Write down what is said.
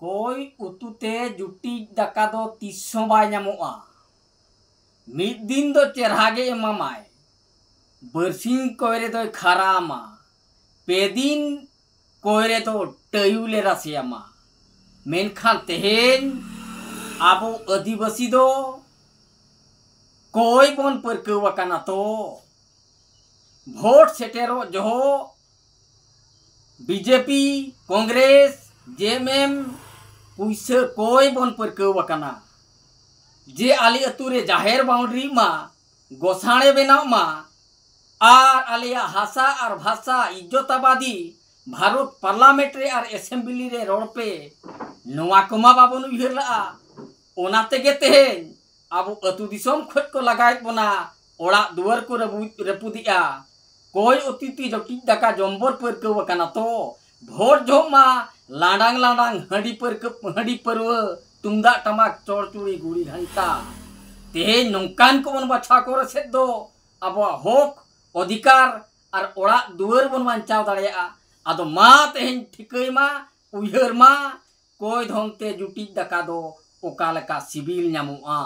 कोई उतुते जुटी दाका दो तीसों बाय नामोआ मिद दिन दो चेरहागे एमामाय बरसिंग कोयरे दो खरामा पेदिन कोयरे दो टयुले रासियामा मेनखान तेहेन आबो आदिवासी दो कोई बन परकवाकाना तो भोट सेटेरो जोहो बीजेपी कांग्रेस जेएमएम पुइसा कोई बन परकवाकाना जे आली अतुरे जाहेर बाउंड्री मा गोसाणे बेनाव मा आर आलिया हासा और भाषा इज्जताबादी भारत पार्लामेंट रे और असेंबली रे रोड पे नोआ कोमा बाबन उहिर ला ओना तेगे तेहेन आबो अतु दिसोम खट को लगायत बना ओड़ा दुआर को रपुदिया कोई अतिथि जटी दाका जम्बर परकवाकाना तो भोट जोमा लाडांग लाडांग हडी परव तुमदा टमाक चोरचुड़ी गुड़ी घंटा तेहेन नौकान को बन बाछा को रसेद दो अब हक अधिकार और ओड़ा दुआर बन बांचाव दाड़ेया आदो मा तेहेन ठिकई मा उयहर मा कोई धोंगते जुटी दाका दो ओका लेका सिबिल नामुआ।